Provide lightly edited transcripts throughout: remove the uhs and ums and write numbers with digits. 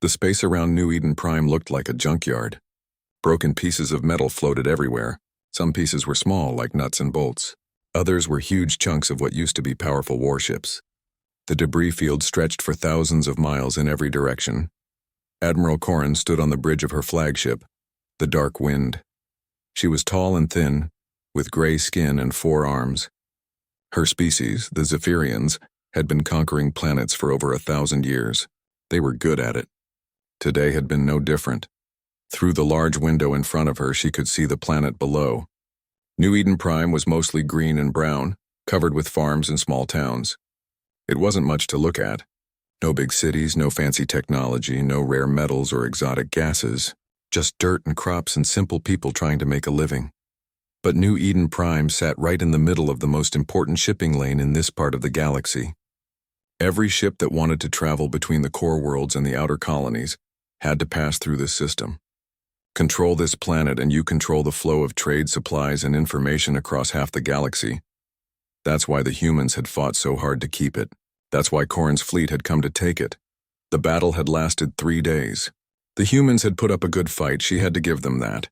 The space around New Eden Prime looked like a junkyard. Broken pieces of metal floated everywhere. Some pieces were small, like nuts and bolts. Others were huge chunks of what used to be powerful warships. The debris field stretched for thousands of miles in every direction. Admiral Corrin stood on the bridge of her flagship, the Dark Wind. She was tall and thin, with gray skin and 4 arms. Her species, the Zephyrians, had been conquering planets for over 1,000 years. They were good at it. Today had been no different. Through the large window in front of her, she could see the planet below. New Eden Prime was mostly green and brown, covered with farms and small towns. It wasn't much to look at. No big cities, no fancy technology, no rare metals or exotic gases. Just dirt and crops and simple people trying to make a living. But New Eden Prime sat right in the middle of the most important shipping lane in this part of the galaxy. Every ship that wanted to travel between the core worlds and the outer colonies had to pass through this system. Control this planet and you control the flow of trade, supplies, and information across half the galaxy. That's why the humans had fought so hard to keep it. That's why Corrin's fleet had come to take it. The battle had lasted 3 days. The humans had put up a good fight, she had to give them that.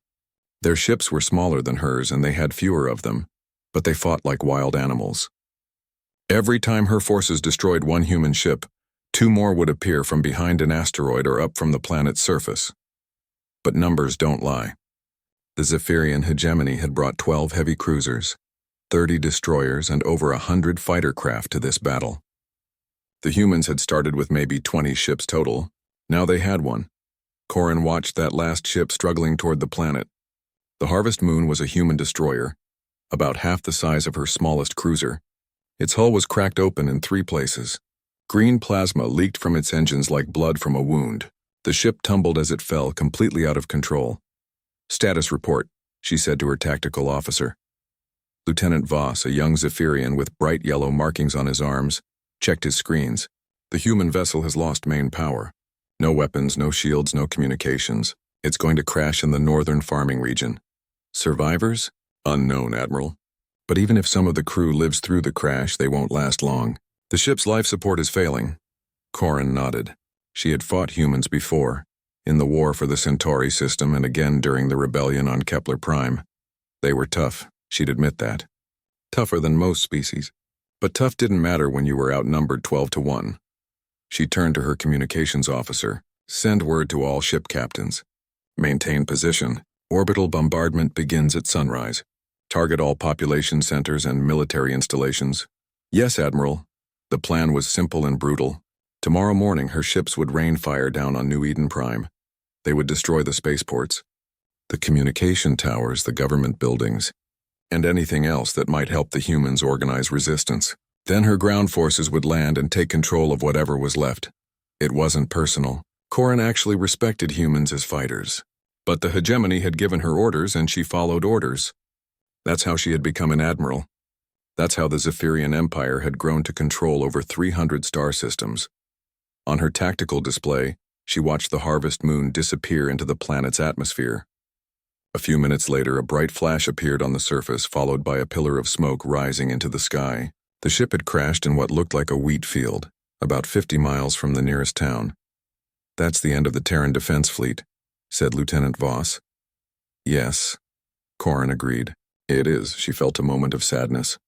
Their ships were smaller than hers and they had fewer of them, but they fought like wild animals. Every time her forces destroyed one human ship, 2 more would appear from behind an asteroid or up from the planet's surface. But numbers don't lie. The Zephyrian hegemony had brought 12 heavy cruisers, 30 destroyers, and over 100 fighter craft to this battle. The humans had started with maybe 20 ships total. Now they had one. Corrin watched that last ship struggling toward the planet. The Harvest Moon was a human destroyer, about half the size of her smallest cruiser. Its hull was cracked open in 3 places. Green plasma leaked from its engines like blood from a wound. The ship tumbled as it fell, completely out of control. "Status report," she said to her tactical officer. Lieutenant Voss, a young Zephyrian with bright yellow markings on his arms, checked his screens. "The human vessel has lost main power. No weapons, no shields, no communications. It's going to crash in the northern farming region. Survivors? Unknown, Admiral. But even if some of the crew lives through the crash, they won't last long. The ship's life support is failing." Corrin nodded. She had fought humans before, in the war for the Centauri system and again during the rebellion on Kepler Prime. They were tough, she'd admit that. Tougher than most species. But tough didn't matter when you were outnumbered 12-1. She turned to her communications officer. "Send word to all ship captains. Maintain position. Orbital bombardment begins at sunrise. Target all population centers and military installations." "Yes, Admiral." The plan was simple and brutal. Tomorrow morning, her ships would rain fire down on New Eden Prime. They would destroy the spaceports, the communication towers, the government buildings, and anything else that might help the humans organize resistance. Then her ground forces would land and take control of whatever was left. It wasn't personal. Corrin actually respected humans as fighters. But the hegemony had given her orders and she followed orders. That's how she had become an admiral. That's how the Zephyrian Empire had grown to control over 300 star systems. On her tactical display, she watched the Harvest Moon disappear into the planet's atmosphere. A few minutes later, a bright flash appeared on the surface, followed by a pillar of smoke rising into the sky. The ship had crashed in what looked like a wheat field, about 50 miles from the nearest town. "That's the end of the Terran Defense Fleet," said Lieutenant Voss. "Yes," Corrin agreed. "It is." She felt a moment of sadness.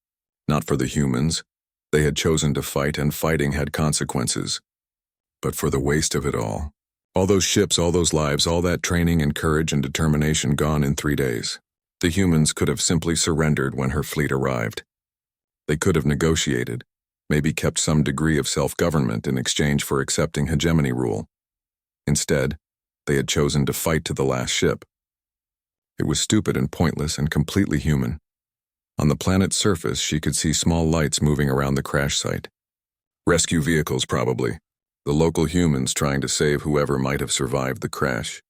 Not for the humans. They had chosen to fight, and fighting had consequences. But for the waste of it all. All those ships, all those lives, all that training and courage and determination gone in 3 days. The humans could have simply surrendered when her fleet arrived. They could have negotiated, maybe kept some degree of self-government in exchange for accepting hegemony rule. Instead, they had chosen to fight to the last ship. It was stupid and pointless and completely human. On the planet's surface, she could see small lights moving around the crash site. Rescue vehicles, probably. The local humans trying to save whoever might have survived the crash.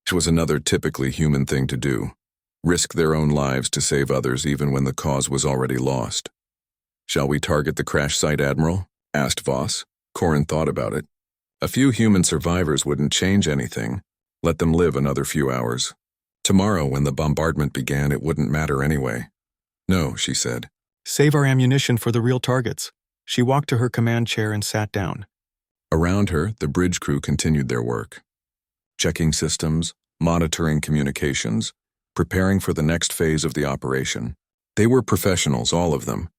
It was another typically human thing to do. Risk their own lives to save others even when the cause was already lost. "Shall we target the crash site, Admiral?" asked Voss. Corrin thought about it. A few human survivors wouldn't change anything. Let them live another few hours. Tomorrow, when the bombardment began, it wouldn't matter anyway. "No," she said. "Save our ammunition for the real targets." She walked to her command chair and sat down. Around her, the bridge crew continued their work, checking systems, monitoring communications, preparing for the next phase of the operation. They were professionals, all of them.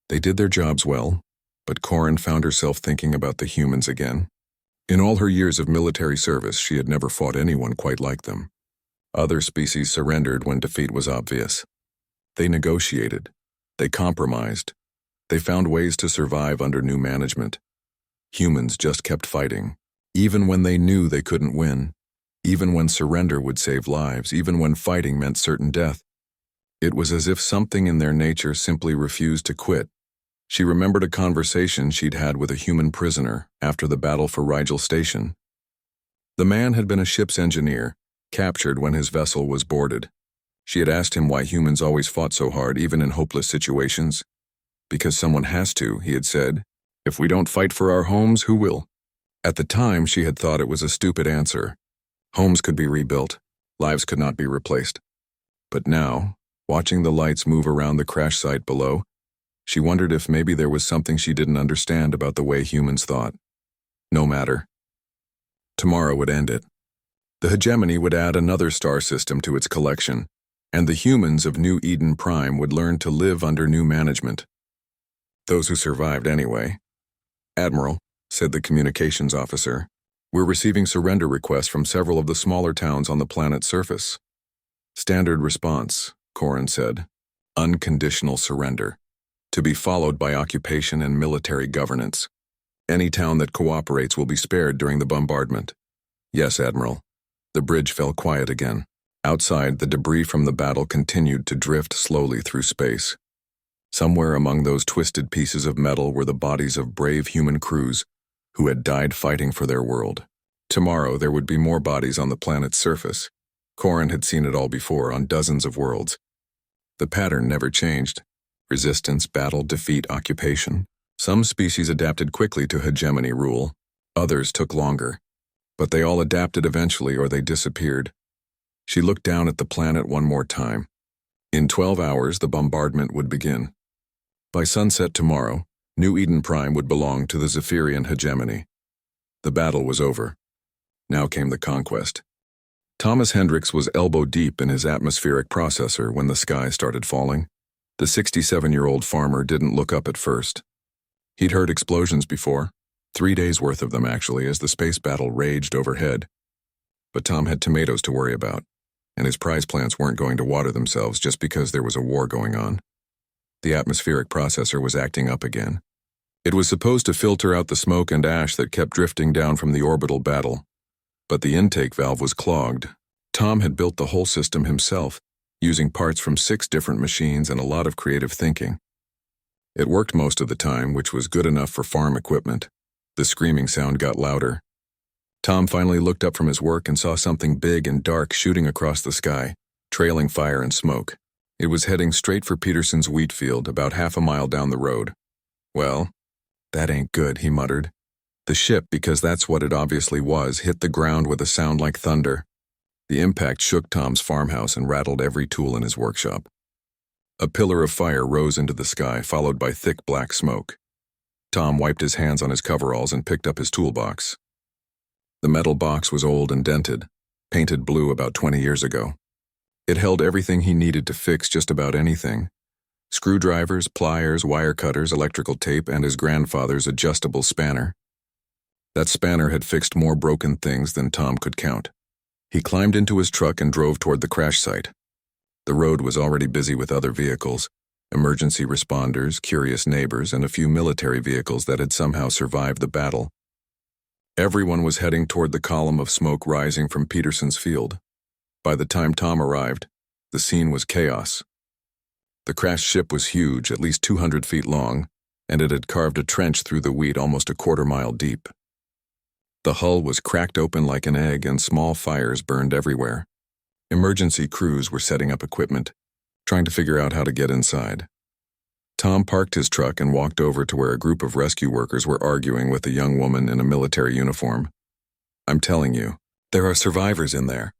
They did their jobs well, but Corin found herself thinking about the humans again. In all her years of military service, she had never fought anyone quite like them. Other species surrendered when defeat was obvious. They negotiated. They compromised. They found ways to survive under new management. Humans just kept fighting, even when they knew they couldn't win, even when surrender would save lives, even when fighting meant certain death. It was as if something in their nature simply refused to quit. She remembered a conversation she'd had with a human prisoner after the battle for Rigel Station. The man had been a ship's engineer, captured when his vessel was boarded. She had asked him why humans always fought so hard, even in hopeless situations. Because someone has to, he had said. If we don't fight for our homes, who will? At the time, she had thought it was a stupid answer. Homes could be rebuilt. Lives could not be replaced. But now, watching the lights move around the crash site below, she wondered if maybe there was something she didn't understand about the way humans thought. No matter. Tomorrow would end it. The hegemony would add another star system to its collection, and the humans of New Eden Prime would learn to live under new management. Those who survived anyway. "Admiral," said the communications officer, "we're receiving surrender requests from several of the smaller towns on the planet's surface." "Standard response," Corin said. "Unconditional surrender, to be followed by occupation and military governance. Any town that cooperates will be spared during the bombardment." "Yes, Admiral." The bridge fell quiet again. Outside, the debris from the battle continued to drift slowly through space. Somewhere among those twisted pieces of metal were the bodies of brave human crews who had died fighting for their world. Tomorrow there would be more bodies on the planet's surface. Corin had seen it all before on dozens of worlds. The pattern never changed. Resistance, battle, defeat, occupation. Some species adapted quickly to hegemony rule. Others took longer. But they all adapted eventually, or they disappeared. She looked down at the planet one more time. In 12 hours, the bombardment would begin. By sunset tomorrow, New Eden Prime would belong to the Zephyrian hegemony. The battle was over. Now came the conquest. Thomas Hendricks was elbow-deep in his atmospheric processor when the sky started falling. The 67-year-old farmer didn't look up at first. He'd heard explosions before, 3 days' worth of them actually, as the space battle raged overhead. But Tom had tomatoes to worry about, and his prize plants weren't going to water themselves just because there was a war going on. The atmospheric processor was acting up again. It was supposed to filter out the smoke and ash that kept drifting down from the orbital battle, but the intake valve was clogged. Tom had built the whole system himself, using parts from 6 different machines and a lot of creative thinking. It worked most of the time, which was good enough for farm equipment. The screaming sound got louder. Tom finally looked up from his work and saw something big and dark shooting across the sky, trailing fire and smoke. It was heading straight for Peterson's wheat field, about half a mile down the road. "Well, that ain't good," he muttered. The ship, because that's what it obviously was, hit the ground with a sound like thunder. The impact shook Tom's farmhouse and rattled every tool in his workshop. A pillar of fire rose into the sky, followed by thick black smoke. Tom wiped his hands on his coveralls and picked up his toolbox. The metal box was old and dented, painted blue about 20 years ago. It held everything he needed to fix just about anything. Screwdrivers, pliers, wire cutters, electrical tape, and his grandfather's adjustable spanner. That spanner had fixed more broken things than Tom could count. He climbed into his truck and drove toward the crash site. The road was already busy with other vehicles, emergency responders, curious neighbors, and a few military vehicles that had somehow survived the battle. Everyone was heading toward the column of smoke rising from Peterson's field. By the time Tom arrived, the scene was chaos. The crashed ship was huge, at least 200 feet long, and it had carved a trench through the wheat almost a quarter-mile deep. The hull was cracked open like an egg and small fires burned everywhere. Emergency crews were setting up equipment, trying to figure out how to get inside. Tom parked his truck and walked over to where a group of rescue workers were arguing with a young woman in a military uniform. "I'm telling you, there are survivors in there,"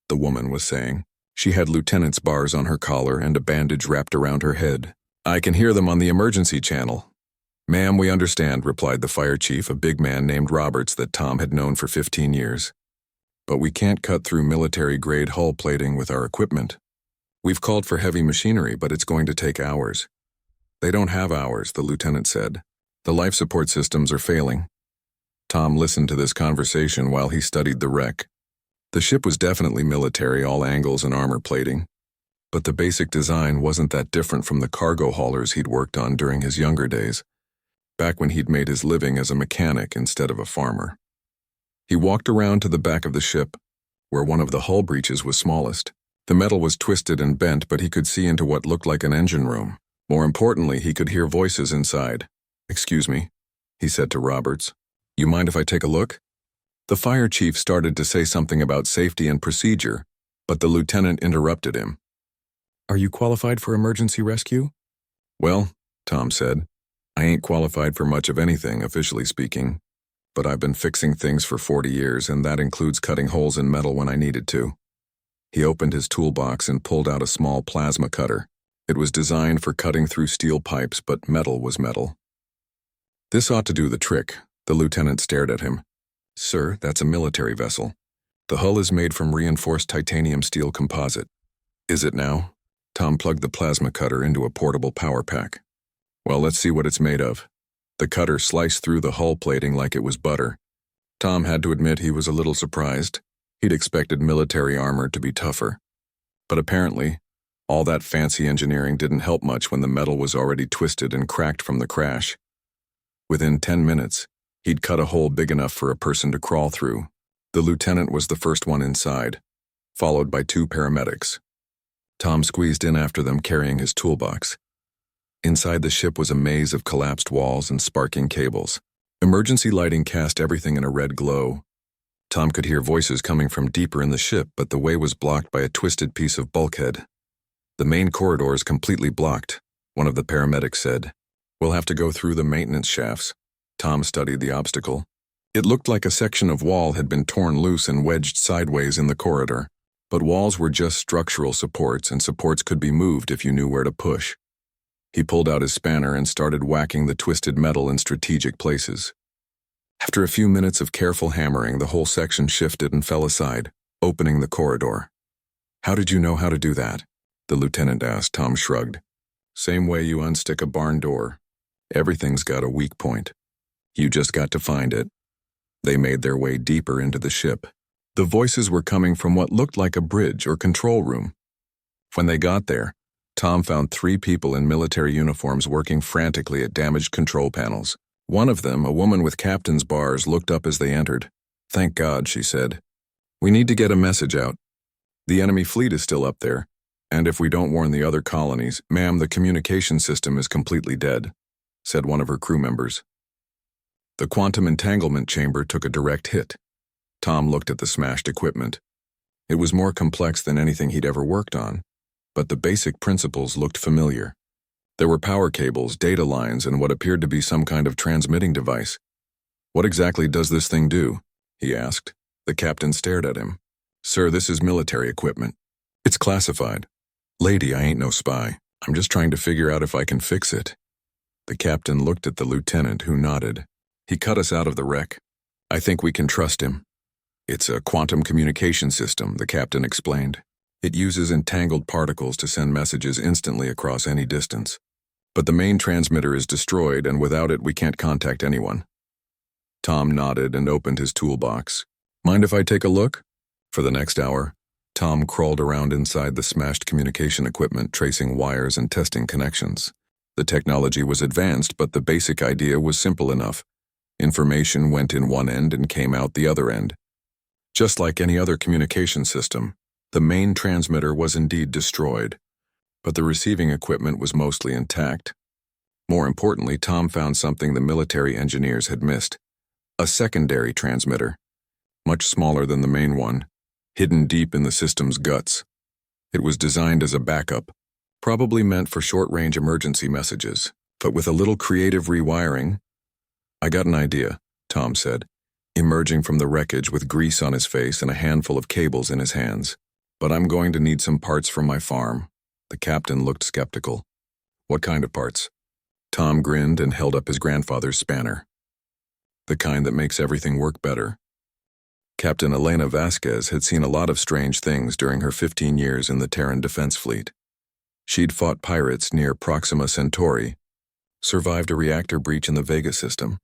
the woman was saying. She had lieutenant's bars on her collar and a bandage wrapped around her head. "I can hear them on the emergency channel." "Ma'am, we understand," replied the fire chief, a big man named Roberts that Tom had known for 15 years. "But we can't cut through military-grade hull plating with our equipment. We've called for heavy machinery, but it's going to take hours." "They don't have hours," the lieutenant said. "The life support systems are failing." Tom listened to this conversation while he studied the wreck. The ship was definitely military, all angles and armor plating. But the basic design wasn't that different from the cargo haulers he'd worked on during his younger days, back when he'd made his living as a mechanic instead of a farmer. He walked around to the back of the ship, where one of the hull breaches was smallest. The metal was twisted and bent, but he could see into what looked like an engine room. More importantly, he could hear voices inside. "Excuse me," he said to Roberts. "You mind if I take a look?" The fire chief started to say something about safety and procedure, but the lieutenant interrupted him. "Are you qualified for emergency rescue?" "Well," Tom said, "I ain't qualified for much of anything, officially speaking, but I've been fixing things for 40 years, and that includes cutting holes in metal when I needed to." He opened his toolbox and pulled out a small plasma cutter. It was designed for cutting through steel pipes, but metal was metal. "This ought to do the trick." The lieutenant stared at him. "Sir, that's a military vessel. The hull is made from reinforced titanium steel composite." "Is it now?" Tom plugged the plasma cutter into a portable power pack. "Well, let's see what it's made of." The cutter sliced through the hull plating like it was butter. Tom had to admit he was a little surprised. He'd expected military armor to be tougher. But apparently, all that fancy engineering didn't help much when the metal was already twisted and cracked from the crash. Within 10 minutes, he'd cut a hole big enough for a person to crawl through. The lieutenant was the first one inside, followed by 2 paramedics. Tom squeezed in after them, carrying his toolbox. Inside the ship was a maze of collapsed walls and sparking cables. Emergency lighting cast everything in a red glow. Tom could hear voices coming from deeper in the ship, but the way was blocked by a twisted piece of bulkhead. "The main corridor is completely blocked," one of the paramedics said. "We'll have to go through the maintenance shafts." Tom studied the obstacle. It looked like a section of wall had been torn loose and wedged sideways in the corridor. But walls were just structural supports, and supports could be moved if you knew where to push. He pulled out his spanner and started whacking the twisted metal in strategic places. After a few minutes of careful hammering, the whole section shifted and fell aside, opening the corridor. "How did you know how to do that?" the lieutenant asked. Tom shrugged. "Same way you unstick a barn door. Everything's got a weak point. You just got to find it." They made their way deeper into the ship. The voices were coming from what looked like a bridge or control room. When they got there, Tom found 3 people in military uniforms working frantically at damaged control panels. One of them, a woman with captain's bars, looked up as they entered. "Thank God," she said. "We need to get a message out. The enemy fleet is still up there, and if we don't warn the other colonies, ma'am, the communication system is completely dead," said one of her crew members. The quantum entanglement chamber took a direct hit. Tom looked at the smashed equipment. It was more complex than anything he'd ever worked on, but the basic principles looked familiar. There were power cables, data lines, and what appeared to be some kind of transmitting device. "What exactly does this thing do?" he asked. The captain stared at him. "Sir, this is military equipment. It's classified." "Lady, I ain't no spy. I'm just trying to figure out if I can fix it." The captain looked at the lieutenant, who nodded. "He cut us out of the wreck. I think we can trust him." "It's a quantum communication system," the captain explained. "It uses entangled particles to send messages instantly across any distance. But the main transmitter is destroyed, and without it we can't contact anyone." Tom nodded and opened his toolbox. "Mind if I take a look?" For the next hour, Tom crawled around inside the smashed communication equipment, tracing wires and testing connections. The technology was advanced, but the basic idea was simple enough. Information went in one end and came out the other end. Just like any other communication system, the main transmitter was indeed destroyed, but the receiving equipment was mostly intact. More importantly, Tom found something the military engineers had missed: a secondary transmitter, much smaller than the main one, hidden deep in the system's guts. It was designed as a backup, probably meant for short-range emergency messages, but with a little creative rewiring. "I got an idea," Tom said, emerging from the wreckage with grease on his face and a handful of cables in his hands. "But I'm going to need some parts from my farm." The captain looked skeptical. "What kind of parts?" Tom grinned and held up his grandfather's spanner. The kind that makes everything work better. Captain Elena Vasquez had seen a lot of strange things during her 15 years in the Terran Defense Fleet. She'd fought pirates near Proxima Centauri, survived a reactor breach in the Vega system,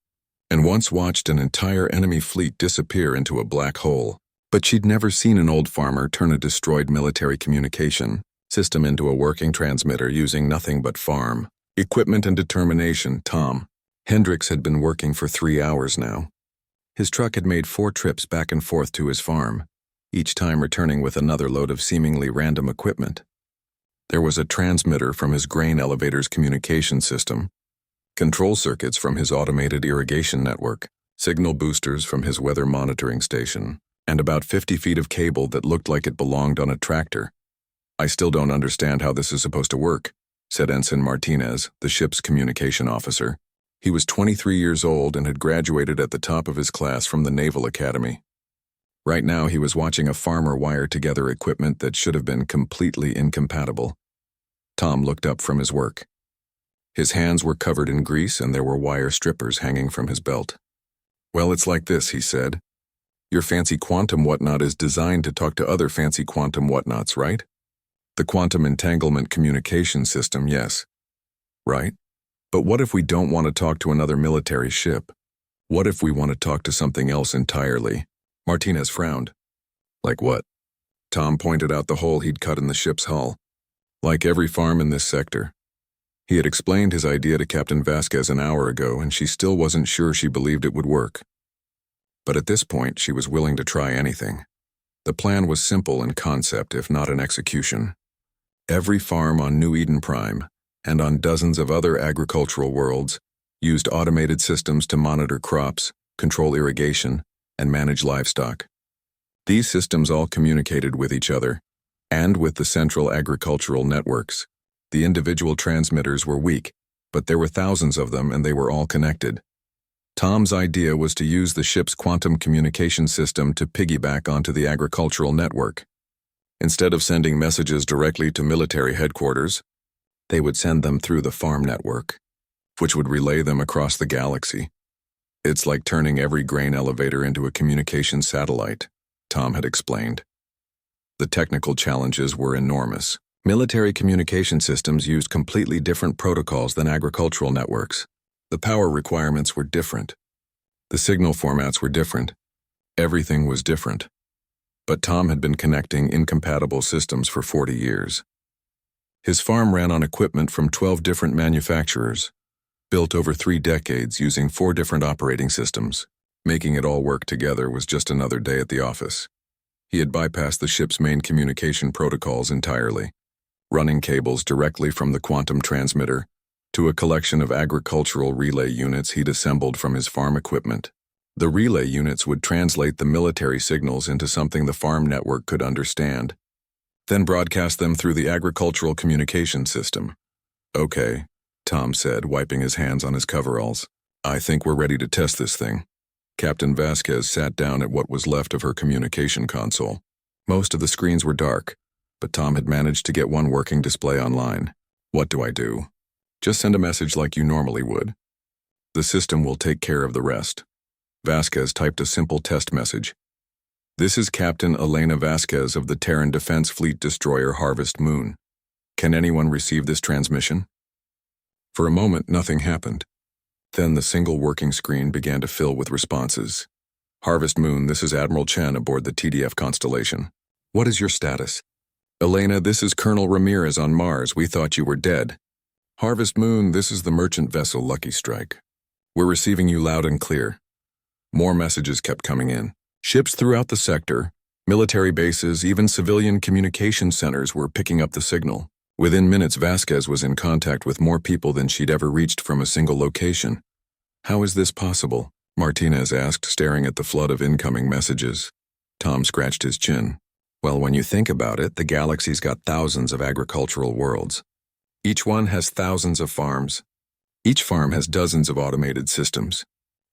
and once watched an entire enemy fleet disappear into a black hole. But she'd never seen an old farmer turn a destroyed military communication system into a working transmitter using nothing but farm equipment and determination. Tom Hendricks had been working for 3 hours now. His truck had made 4 trips back and forth to his farm, each time returning with another load of seemingly random equipment. There was a transmitter from his grain elevator's communication system, control circuits from his automated irrigation network, signal boosters from his weather monitoring station, and about 50 feet of cable that looked like it belonged on a tractor. "I still don't understand how this is supposed to work," said Ensign Martinez, the ship's communication officer. He was 23 years old and had graduated at the top of his class from the Naval Academy. Right now he was watching a farmer wire together equipment that should have been completely incompatible. Tom looked up from his work. His hands were covered in grease and there were wire strippers hanging from his belt. "Well, it's like this," he said. "Your fancy quantum whatnot is designed to talk to other fancy quantum whatnots, right? The quantum entanglement communication system, yes. Right? But what if we don't want to talk to another military ship? What if we want to talk to something else entirely?" Martinez frowned. "Like what?" Tom pointed out the hole he'd cut in the ship's hull. "Like every farm in this sector." He had explained his idea to Captain Vasquez an hour ago, and she still wasn't sure she believed it would work. But at this point, she was willing to try anything. The plan was simple in concept, if not in execution. Every farm on New Eden Prime, and on dozens of other agricultural worlds, used automated systems to monitor crops, control irrigation, and manage livestock. These systems all communicated with each other, and with the central agricultural networks. The individual transmitters were weak, but there were thousands of them and they were all connected. Tom's idea was to use the ship's quantum communication system to piggyback onto the agricultural network. Instead of sending messages directly to military headquarters, they would send them through the farm network, which would relay them across the galaxy. "It's like turning every grain elevator into a communication satellite," Tom had explained. The technical challenges were enormous. Military communication systems used completely different protocols than agricultural networks. The power requirements were different. The signal formats were different. Everything was different. But Tom had been connecting incompatible systems for 40 years. His farm ran on equipment from 12 different manufacturers, built over 3 decades using 4 different operating systems. Making it all work together was just another day at the office. He had bypassed the ship's main communication protocols entirely, running cables directly from the quantum transmitter to a collection of agricultural relay units he'd assembled from his farm equipment. The relay units would translate the military signals into something the farm network could understand, then broadcast them through the agricultural communication system. "Okay," Tom said, wiping his hands on his coveralls. "I think we're ready to test this thing." Captain Vasquez sat down at what was left of her communication console. Most of the screens were dark, but Tom had managed to get one working display online. "What do I do?" "Just send a message like you normally would. The system will take care of the rest." Vasquez typed a simple test message. "This is Captain Elena Vasquez of the Terran Defense Fleet destroyer Harvest Moon. Can anyone receive this transmission?" For a moment, nothing happened. Then the single working screen began to fill with responses. "Harvest Moon, this is Admiral Chen aboard the TDF Constellation. What is your status?" "Elena, this is Colonel Ramirez on Mars. We thought you were dead." "Harvest Moon, this is the merchant vessel Lucky Strike. We're receiving you loud and clear." More messages kept coming in. Ships throughout the sector, military bases, even civilian communication centers were picking up the signal. Within minutes, Vasquez was in contact with more people than she'd ever reached from a single location. "How is this possible?" Martinez asked, staring at the flood of incoming messages. Tom scratched his chin. "Well, when you think about it, the galaxy's got thousands of agricultural worlds. Each one has thousands of farms. Each farm has dozens of automated systems.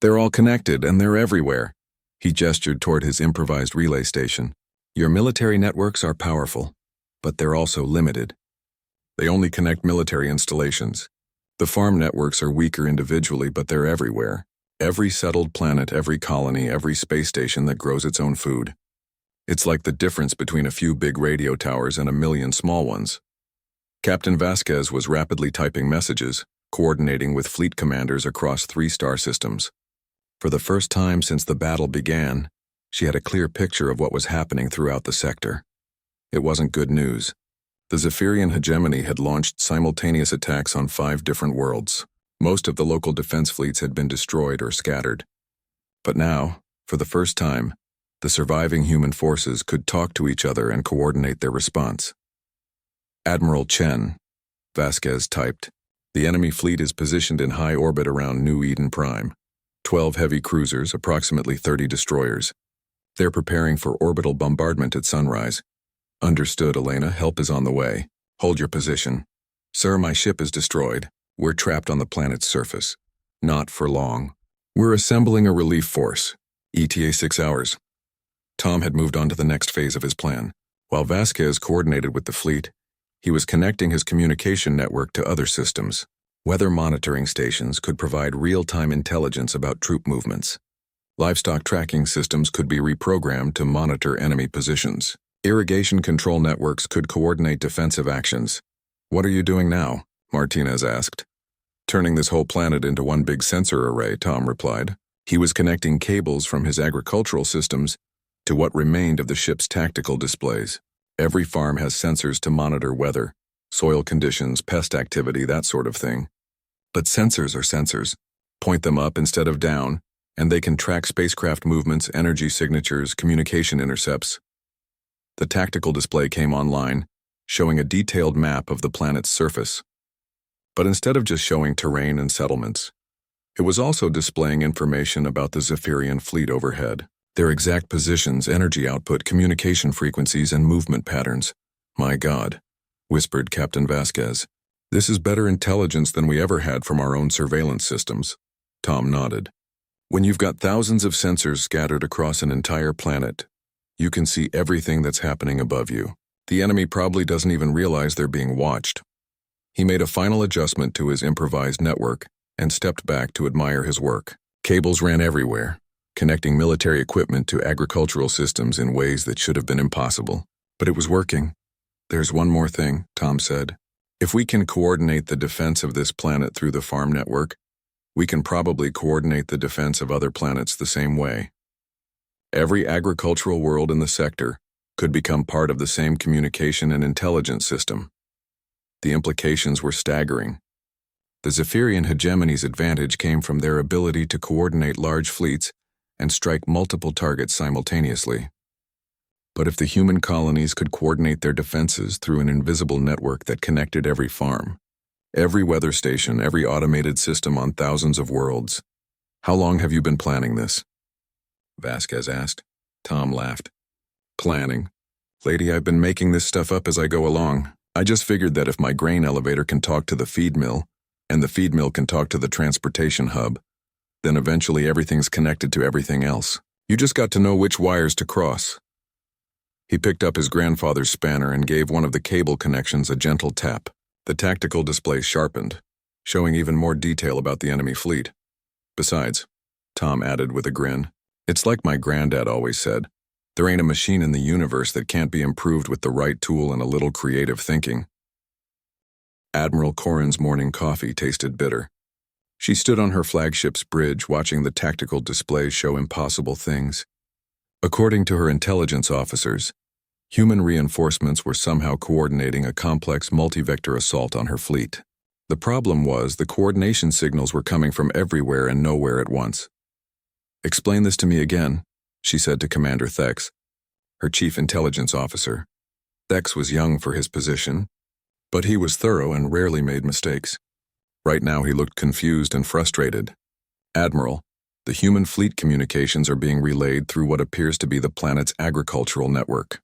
They're all connected and they're everywhere." He gestured toward his improvised relay station. "Your military networks are powerful, but they're also limited. They only connect military installations. The farm networks are weaker individually, but they're everywhere. Every settled planet, every colony, every space station that grows its own food. It's like the difference between a few big radio towers and a million small ones. Captain Vasquez was rapidly typing messages, coordinating with fleet commanders across 3 star systems. For the first time since the battle began, she had a clear picture of what was happening throughout the sector. It wasn't good news. The Zephyrian hegemony had launched simultaneous attacks on 5 different worlds. Most of the local defense fleets had been destroyed or scattered. But now, for the first time, the surviving human forces could talk to each other and coordinate their response. Admiral Chen, Vasquez typed, the enemy fleet is positioned in high orbit around New Eden Prime. 12 heavy cruisers, approximately 30 destroyers. They're preparing for orbital bombardment at sunrise. Understood, Elena. Help is on the way. Hold your position. Sir, my ship is destroyed. We're trapped on the planet's surface. Not for long. We're assembling a relief force. ETA 6 hours. Tom had moved on to the next phase of his plan. While Vasquez coordinated with the fleet, he was connecting his communication network to other systems. Weather monitoring stations could provide real-time intelligence about troop movements. Livestock tracking systems could be reprogrammed to monitor enemy positions. Irrigation control networks could coordinate defensive actions. What are you doing now? Martinez asked. Turning this whole planet into one big sensor array, Tom replied. He was connecting cables from his agricultural systems to what remained of the ship's tactical displays. Every farm has sensors to monitor weather, soil conditions, pest activity, that sort of thing. But sensors are sensors. Point them up instead of down, and they can track spacecraft movements, energy signatures, communication intercepts. The tactical display came online, showing a detailed map of the planet's surface. But instead of just showing terrain and settlements, it was also displaying information about the Zephyrian fleet overhead, their exact positions, energy output, communication frequencies, and movement patterns. My God, whispered Captain Vasquez. This is better intelligence than we ever had from our own surveillance systems. Tom nodded. When you've got thousands of sensors scattered across an entire planet, you can see everything that's happening above you. The enemy probably doesn't even realize they're being watched. He made a final adjustment to his improvised network and stepped back to admire his work. Cables ran everywhere, connecting military equipment to agricultural systems in ways that should have been impossible. But it was working. There's one more thing, Tom said. If we can coordinate the defense of this planet through the farm network, we can probably coordinate the defense of other planets the same way. Every agricultural world in the sector could become part of the same communication and intelligence system. The implications were staggering. The Zephyrian hegemony's advantage came from their ability to coordinate large fleets and strike multiple targets simultaneously. But if the human colonies could coordinate their defenses through an invisible network that connected every farm, every weather station, every automated system on thousands of worlds, how long have you been planning this? Vasquez asked. Tom laughed. Planning? Lady, I've been making this stuff up as I go along. I just figured that if my grain elevator can talk to the feed mill, and the feed mill can talk to the transportation hub, then eventually everything's connected to everything else. You just got to know which wires to cross. He picked up his grandfather's spanner and gave one of the cable connections a gentle tap. The tactical display sharpened, showing even more detail about the enemy fleet. Besides, Tom added with a grin, it's like my granddad always said, there ain't a machine in the universe that can't be improved with the right tool and a little creative thinking. Admiral Corrin's morning coffee tasted bitter. She stood on her flagship's bridge watching the tactical display show impossible things. According to her intelligence officers, human reinforcements were somehow coordinating a complex multi-vector assault on her fleet. The problem was the coordination signals were coming from everywhere and nowhere at once. Explain this to me again, she said to Commander Thex, her chief intelligence officer. Thex was young for his position, but he was thorough and rarely made mistakes. Right now he looked confused and frustrated. Admiral, the human fleet communications are being relayed through what appears to be the planet's agricultural network.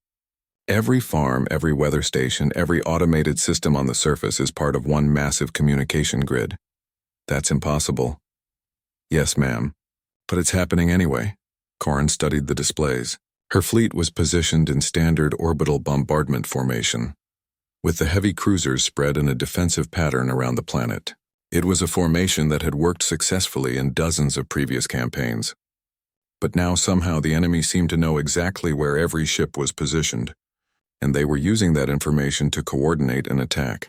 Every farm, every weather station, every automated system on the surface is part of one massive communication grid. That's impossible. Yes, ma'am. But it's happening anyway. Corrin studied the displays. Her fleet was positioned in standard orbital bombardment formation, with the heavy cruisers spread in a defensive pattern around the planet. It was a formation that had worked successfully in dozens of previous campaigns. But now somehow the enemy seemed to know exactly where every ship was positioned, and they were using that information to coordinate an attack.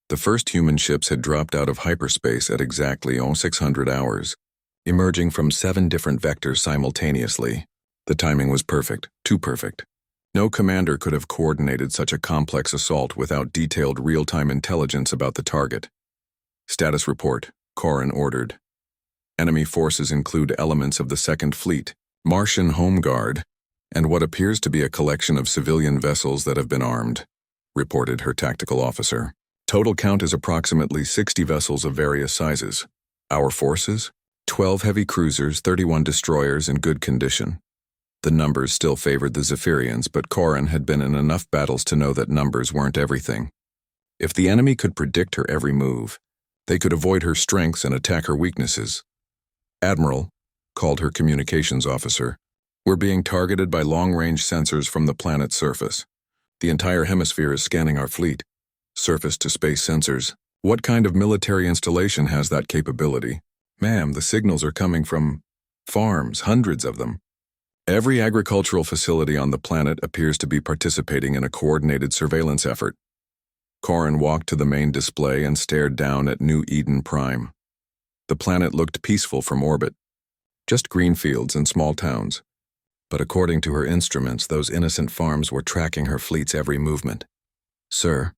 The first human ships had dropped out of hyperspace at exactly 0600 hours, emerging from 7 different vectors simultaneously. The timing was perfect, too perfect. No commander could have coordinated such a complex assault without detailed real-time intelligence about the target. Status report, Corrin ordered. Enemy forces include elements of the Second Fleet, Martian Home Guard, and what appears to be a collection of civilian vessels that have been armed, reported her tactical officer. Total count is approximately 60 vessels of various sizes. Our forces? 12 heavy cruisers, 31 destroyers in good condition. The numbers still favored the Zephyrians, but Corrin had been in enough battles to know that numbers weren't everything. If the enemy could predict her every move, they could avoid her strengths and attack her weaknesses. Admiral, called her communications officer, we're being targeted by long-range sensors from the planet's surface. The entire hemisphere is scanning our fleet. Surface-to-space sensors. What kind of military installation has that capability? Ma'am, the signals are coming from farms, hundreds of them. Every agricultural facility on the planet appears to be participating in a coordinated surveillance effort. Corrin walked to the main display and stared down at New Eden Prime. The planet looked peaceful from orbit. Just green fields and small towns. But according to her instruments, those innocent farms were tracking her fleet's every movement. Sir,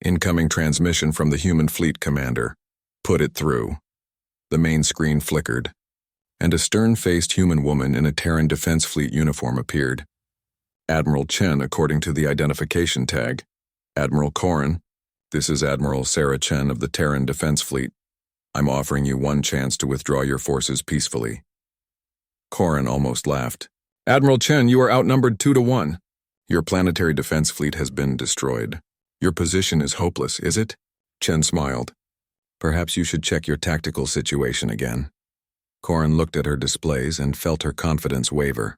incoming transmission from the human fleet commander. Put it through. The main screen flickered, and a stern-faced human woman in a Terran Defense Fleet uniform appeared. Admiral Chen, according to the identification tag. Admiral Corrin, this is Admiral Sarah Chen of the Terran Defense Fleet. I'm offering you one chance to withdraw your forces peacefully. Corrin almost laughed. Admiral Chen, you are outnumbered 2-1. Your planetary defense fleet has been destroyed. Your position is hopeless, is it? Chen smiled. Perhaps you should check your tactical situation again. Corrin looked at her displays and felt her confidence waver.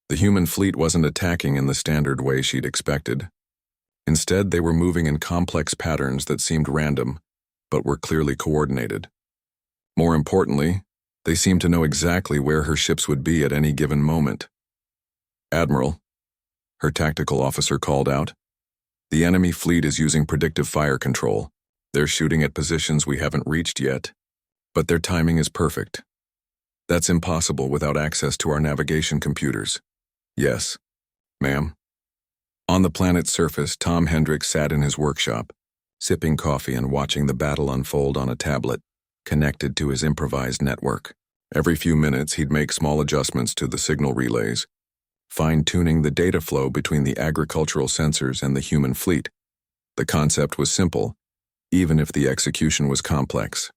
The human fleet wasn't attacking in the standard way she'd expected. Instead, they were moving in complex patterns that seemed random, but were clearly coordinated. More importantly, they seemed to know exactly where her ships would be at any given moment. Admiral, her tactical officer called out, the enemy fleet is using predictive fire control. They're shooting at positions we haven't reached yet, but their timing is perfect. That's impossible without access to our navigation computers. Yes, ma'am. On the planet's surface, Tom Hendricks sat in his workshop, sipping coffee and watching the battle unfold on a tablet, connected to his improvised network. Every few minutes, he'd make small adjustments to the signal relays, fine-tuning the data flow between the agricultural sensors and the human fleet. The concept was simple, even if the execution was complex.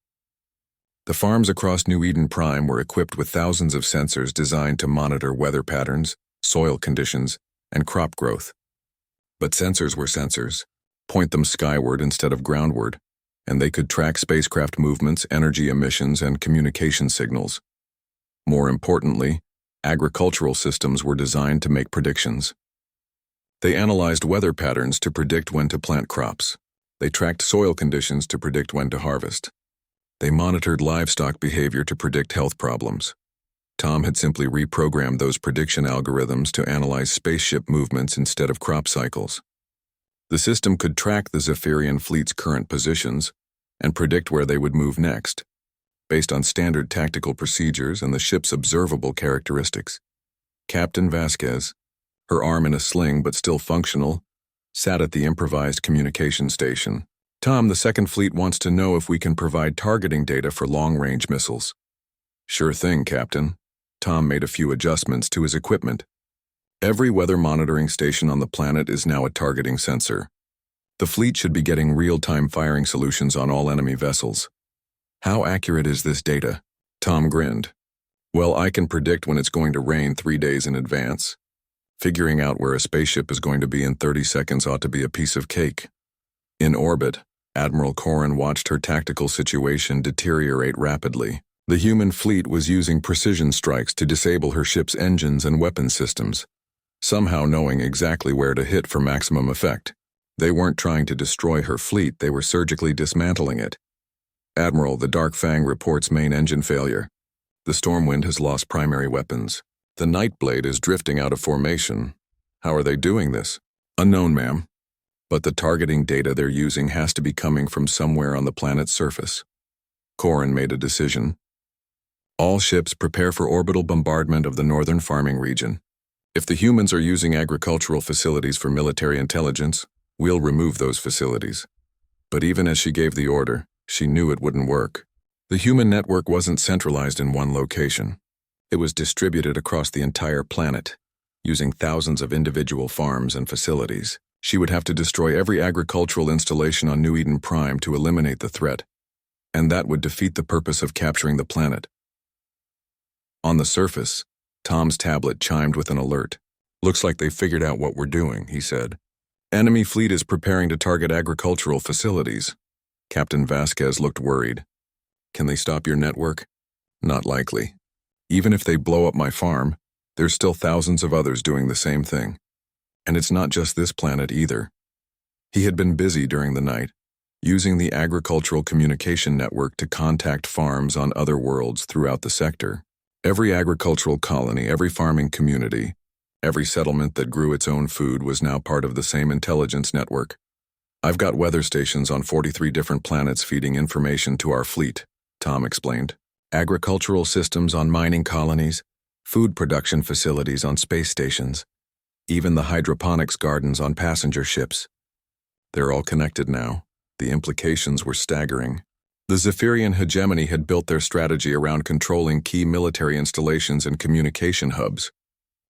The farms across New Eden Prime were equipped with thousands of sensors designed to monitor weather patterns, soil conditions, and crop growth. But sensors were sensors. Point them skyward instead of groundward, and they could track spacecraft movements, energy emissions, and communication signals. More importantly, agricultural systems were designed to make predictions. They analyzed weather patterns to predict when to plant crops. They tracked soil conditions to predict when to harvest. They monitored livestock behavior to predict health problems. Tom had simply reprogrammed those prediction algorithms to analyze spaceship movements instead of crop cycles. The system could track the Zephyrian fleet's current positions and predict where they would move next, based on standard tactical procedures and the ship's observable characteristics. Captain Vasquez, her arm in a sling but still functional, sat at the improvised communication station. Tom, the Second Fleet wants to know if we can provide targeting data for long-range missiles. Sure thing, Captain. Tom made a few adjustments to his equipment. Every weather monitoring station on the planet is now a targeting sensor. The fleet should be getting real-time firing solutions on all enemy vessels. How accurate is this data? Tom grinned. Well, I can predict when it's going to rain 3 days in advance. Figuring out where a spaceship is going to be in 30 seconds ought to be a piece of cake. In orbit, Admiral Corrin watched her tactical situation deteriorate rapidly. The human fleet was using precision strikes to disable her ship's engines and weapon systems, somehow knowing exactly where to hit for maximum effect. They weren't trying to destroy her fleet, they were surgically dismantling it. Admiral, the Dark Fang reports main engine failure. The Stormwind has lost primary weapons. The Nightblade is drifting out of formation. How are they doing this? Unknown, ma'am. But the targeting data they're using has to be coming from somewhere on the planet's surface. Corrin made a decision. All ships prepare for orbital bombardment of the northern farming region. If the humans are using agricultural facilities for military intelligence, we'll remove those facilities. But even as she gave the order, she knew it wouldn't work. The human network wasn't centralized in one location. It was distributed across the entire planet, using thousands of individual farms and facilities. She would have to destroy every agricultural installation on New Eden Prime to eliminate the threat, and that would defeat the purpose of capturing the planet. On the surface, Tom's tablet chimed with an alert. "Looks like they figured out what we're doing," he said. "Enemy fleet is preparing to target agricultural facilities." Captain Vasquez looked worried. "Can they stop your network?" "Not likely. Even if they blow up my farm, there's still thousands of others doing the same thing. And it's not just this planet either." He had been busy during the night, using the agricultural communication network to contact farms on other worlds throughout the sector. Every agricultural colony, every farming community, every settlement that grew its own food was now part of the same intelligence network. "I've got weather stations on 43 different planets feeding information to our fleet," Tom explained. "Agricultural systems on mining colonies, food production facilities on space stations, even the hydroponics gardens on passenger ships. They're all connected now." The implications were staggering. The Zephyrian hegemony had built their strategy around controlling key military installations and communication hubs,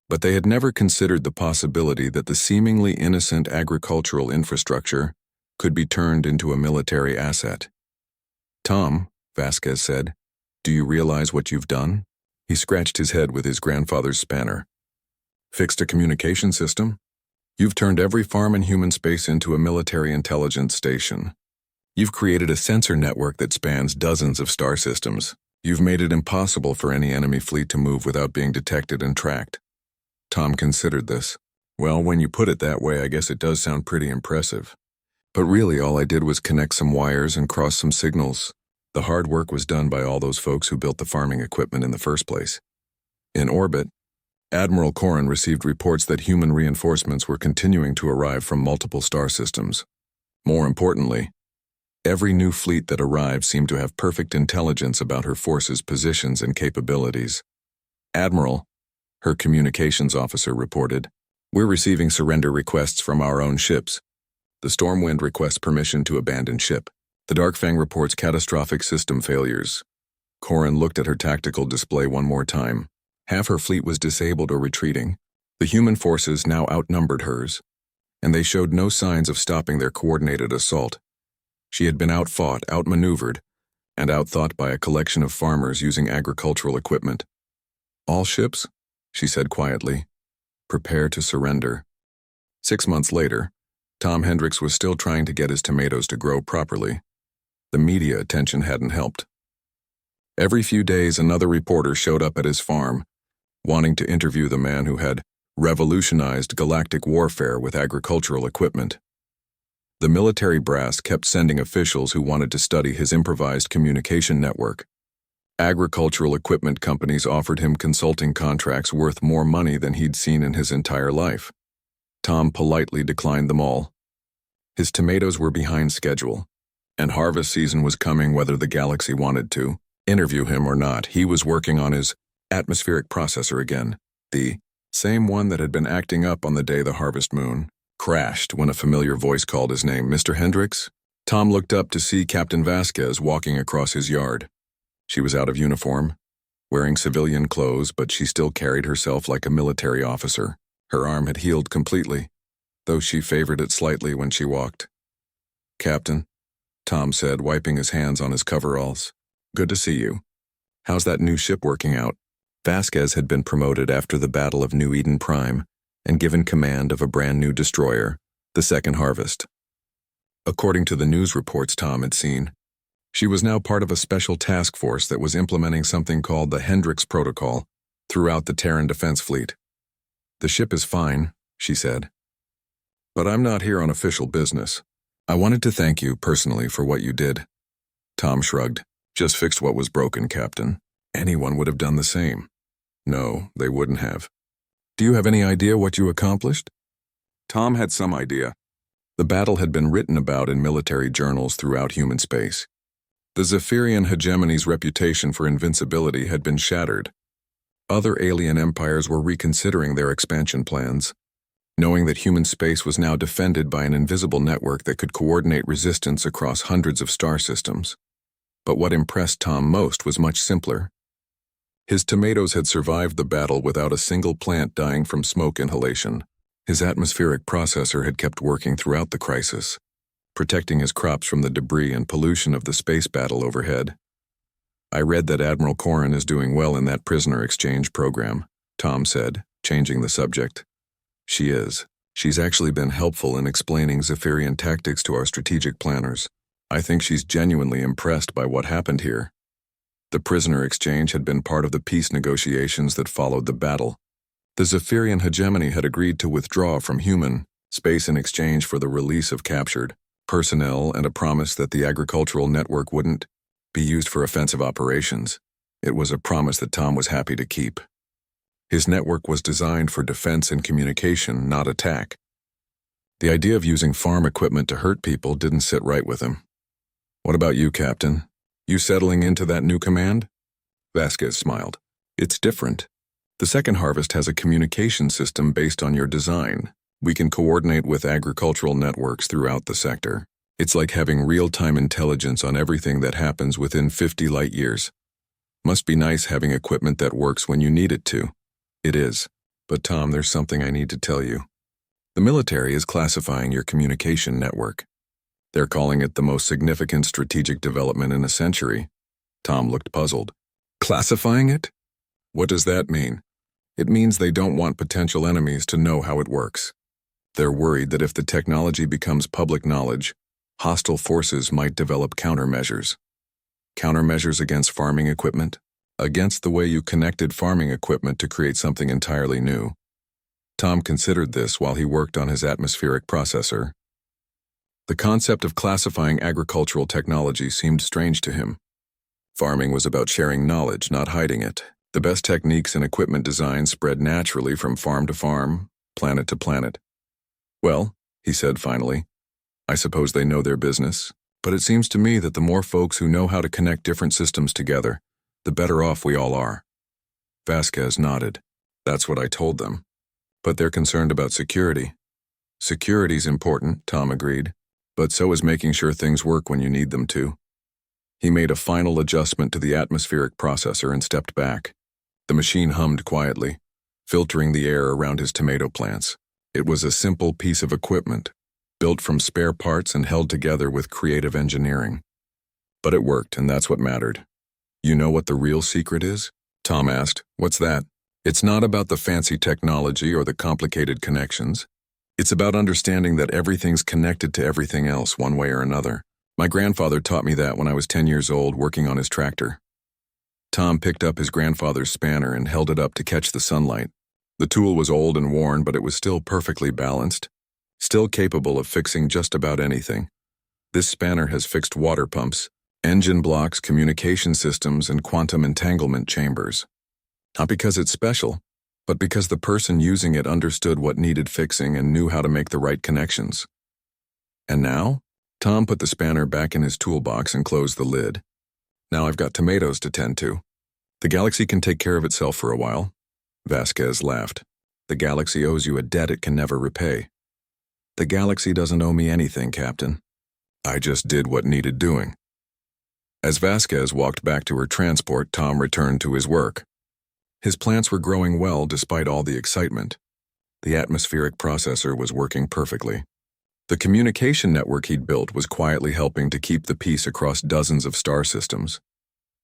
but they had never considered the possibility that the seemingly innocent agricultural infrastructure could be turned into a military asset. "Tom," Vasquez said, "do you realize what you've done?" He scratched his head with his grandfather's spanner. "Fixed a communication system? You've turned every farm in human space into a military intelligence station. You've created a sensor network that spans dozens of star systems. You've made it impossible for any enemy fleet to move without being detected and tracked." Tom considered this. "Well, when you put it that way, I guess it does sound pretty impressive. But really, all I did was connect some wires and cross some signals. The hard work was done by all those folks who built the farming equipment in the first place." In orbit, Admiral Corrin received reports that human reinforcements were continuing to arrive from multiple star systems. More importantly, every new fleet that arrived seemed to have perfect intelligence about her force's positions and capabilities. "Admiral," her communications officer reported, "we're receiving surrender requests from our own ships. The Stormwind requests permission to abandon ship. The Darkfang reports catastrophic system failures." Corrin looked at her tactical display one more time. Half her fleet was disabled or retreating. The human forces now outnumbered hers, and they showed no signs of stopping their coordinated assault. She had been outfought, outmaneuvered, and outthought by a collection of farmers using agricultural equipment. "All ships," she said quietly, "prepare to surrender." 6 months later, Tom Hendricks was still trying to get his tomatoes to grow properly. The media attention hadn't helped. Every few days, another reporter showed up at his farm, wanting to interview the man who had revolutionized galactic warfare with agricultural equipment. The military brass kept sending officials who wanted to study his improvised communication network. Agricultural equipment companies offered him consulting contracts worth more money than he'd seen in his entire life. Tom politely declined them all. His tomatoes were behind schedule, and harvest season was coming whether the galaxy wanted to interview him or not. He was working on his atmospheric processor again, the same one that had been acting up on the day the harvest moon crashed when a familiar voice called his name. "Mr. Hendricks?" Tom looked up to see Captain Vasquez walking across his yard. She was out of uniform, wearing civilian clothes, but she still carried herself like a military officer. Her arm had healed completely, though she favored it slightly when she walked. "Captain," Tom said, wiping his hands on his coveralls. "Good to see you. How's that new ship working out?" Vasquez had been promoted after the Battle of New Eden Prime and given command of a brand new destroyer, the Second Harvest. According to the news reports Tom had seen, she was now part of a special task force that was implementing something called the Hendricks Protocol throughout the Terran Defense Fleet. "The ship is fine," she said, "but I'm not here on official business. I wanted to thank you personally for what you did." Tom shrugged. Just fixed what was broken, Captain. Anyone would have done the same. No, they wouldn't have. Do you have any idea what you accomplished? Tom had some idea. The battle had been written about in military journals throughout human space. The Zephyrian hegemony's reputation for invincibility had been shattered. Other alien empires were reconsidering their expansion plans, knowing that human space was now defended by an invisible network that could coordinate resistance across hundreds of star systems. But what impressed Tom most was much simpler. His tomatoes had survived the battle without a single plant dying from smoke inhalation. His atmospheric processor had kept working throughout the crisis, protecting his crops from the debris and pollution of the space battle overhead. I read that Admiral Corrin is doing well in that prisoner exchange program, Tom said, changing the subject. She is. She's actually been helpful in explaining Zephyrian tactics to our strategic planners. I think she's genuinely impressed by what happened here. The prisoner exchange had been part of the peace negotiations that followed the battle. The Zephyrian hegemony had agreed to withdraw from human space in exchange for the release of captured personnel and a promise that the agricultural network wouldn't be used for offensive operations. It was a promise that Tom was happy to keep. His network was designed for defense and communication, not attack. The idea of using farm equipment to hurt people didn't sit right with him. What about you, Captain? You settling into that new command? Vasquez smiled. It's different. The second harvest has a communication system based on your design. We can coordinate with agricultural networks throughout the sector. It's like having real-time intelligence on everything that happens within 50 light years. Must be nice having equipment that works when you need it to. It is. But Tom, there's something I need to tell you. The military is classifying your communication network. They're calling it the most significant strategic development in a century. Tom looked puzzled. Classifying it? What does that mean? It means they don't want potential enemies to know how it works. They're worried that if the technology becomes public knowledge, hostile forces might develop countermeasures. Countermeasures against farming equipment? Against the way you connected farming equipment to create something entirely new. Tom considered this while he worked on his atmospheric processor. The concept of classifying agricultural technology seemed strange to him. Farming was about sharing knowledge, not hiding it. The best techniques and equipment design spread naturally from farm to farm, planet to planet. Well, he said finally, I suppose they know their business, but it seems to me that the more folks who know how to connect different systems together, the better off we all are. Vasquez nodded. That's what I told them. But they're concerned about security. Security's important, Tom agreed, but so is making sure things work when you need them to. He made a final adjustment to the atmospheric processor and stepped back. The machine hummed quietly, filtering the air around his tomato plants. It was a simple piece of equipment, built from spare parts and held together with creative engineering. But it worked, and that's what mattered. You know what the real secret is? Tom asked. What's that? It's not about the fancy technology or the complicated connections. It's about understanding that everything's connected to everything else one way or another. My grandfather taught me that when I was 10 years old working on his tractor. Tom picked up his grandfather's spanner and held it up to catch the sunlight. The tool was old and worn, but it was still perfectly balanced, still capable of fixing just about anything. This spanner has fixed water pumps, engine blocks, communication systems, and quantum entanglement chambers. Not because it's special, but because the person using it understood what needed fixing and knew how to make the right connections. And now? Tom put the spanner back in his toolbox and closed the lid. Now I've got tomatoes to tend to. The galaxy can take care of itself for a while. Vasquez laughed. The galaxy owes you a debt it can never repay. The galaxy doesn't owe me anything, Captain. I just did what needed doing. As Vasquez walked back to her transport, Tom returned to his work. His plants were growing well despite all the excitement. The atmospheric processor was working perfectly. The communication network he'd built was quietly helping to keep the peace across dozens of star systems.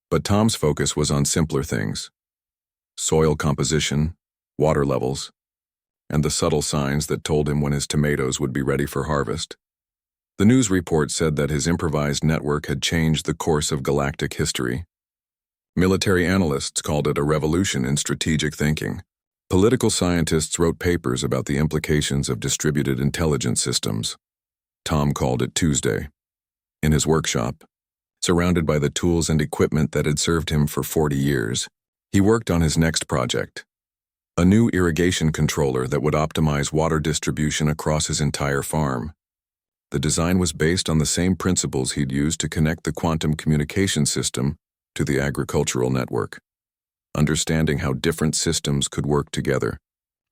But Tom's focus was on simpler things. Soil composition, water levels, and the subtle signs that told him when his tomatoes would be ready for harvest. The news report said that his improvised network had changed the course of galactic history. Military analysts called it a revolution in strategic thinking. Political scientists wrote papers about the implications of distributed intelligence systems. Tom called it Tuesday. In his workshop, Surrounded by the tools and equipment that had served him for 40 years, he worked on his next project, a new irrigation controller that would optimize water distribution across his entire farm. The design was based on the same principles he'd used to connect the quantum communication system to the agricultural network. Understanding how different systems could work together,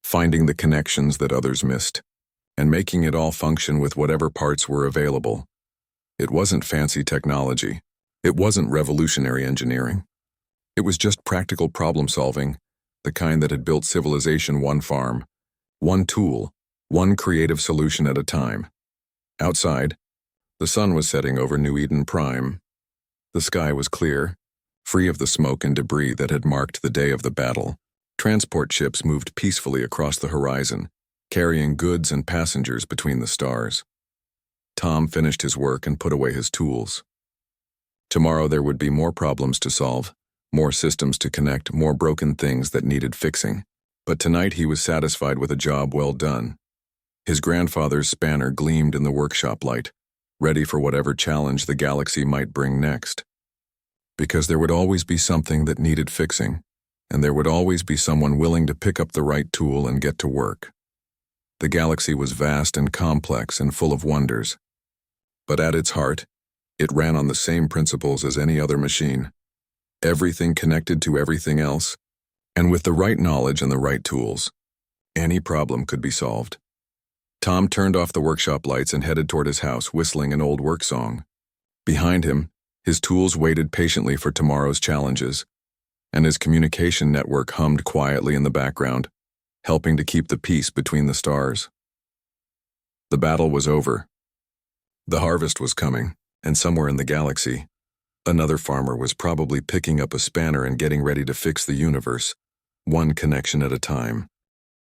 finding the connections that others missed, and making it all function with whatever parts were available. It wasn't fancy technology. It wasn't revolutionary engineering. It was just practical problem-solving, the kind that had built civilization one farm, one tool, one creative solution at a time. Outside, the sun was setting over New Eden Prime. The sky was clear, free of the smoke and debris that had marked the day of the battle. Transport ships moved peacefully across the horizon, carrying goods and passengers between the stars. Tom finished his work and put away his tools. Tomorrow there would be more problems to solve, more systems to connect, more broken things that needed fixing. But tonight he was satisfied with a job well done. His grandfather's spanner gleamed in the workshop light, ready for whatever challenge the galaxy might bring next. Because there would always be something that needed fixing, and there would always be someone willing to pick up the right tool and get to work. The galaxy was vast and complex and full of wonders. But at its heart, it ran on the same principles as any other machine. Everything connected to everything else, and with the right knowledge and the right tools, any problem could be solved. Tom turned off the workshop lights and headed toward his house, whistling an old work song. Behind him, his tools waited patiently for tomorrow's challenges, and his communication network hummed quietly in the background, helping to keep the peace between the stars. The battle was over. The harvest was coming, and somewhere in the galaxy, another farmer was probably picking up a spanner and getting ready to fix the universe, one connection at a time.